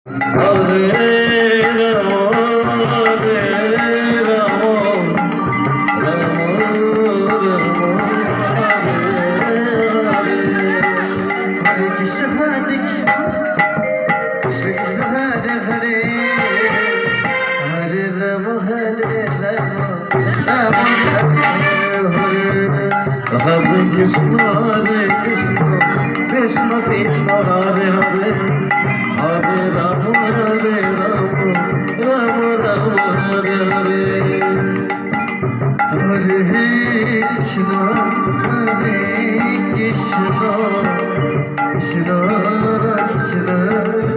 Hare Ram Hare Ram Ram Ram Hare Hare Krishna Hare Krishna Krishna Krishna Hare Hare Hare Ram Ram Ram Hare Hare Krishna Hare Krishna Krishna Krishna Hare Hare Hare Ram Ram Ram Hare Hare Hare Krishna Krishna Krishna Krishna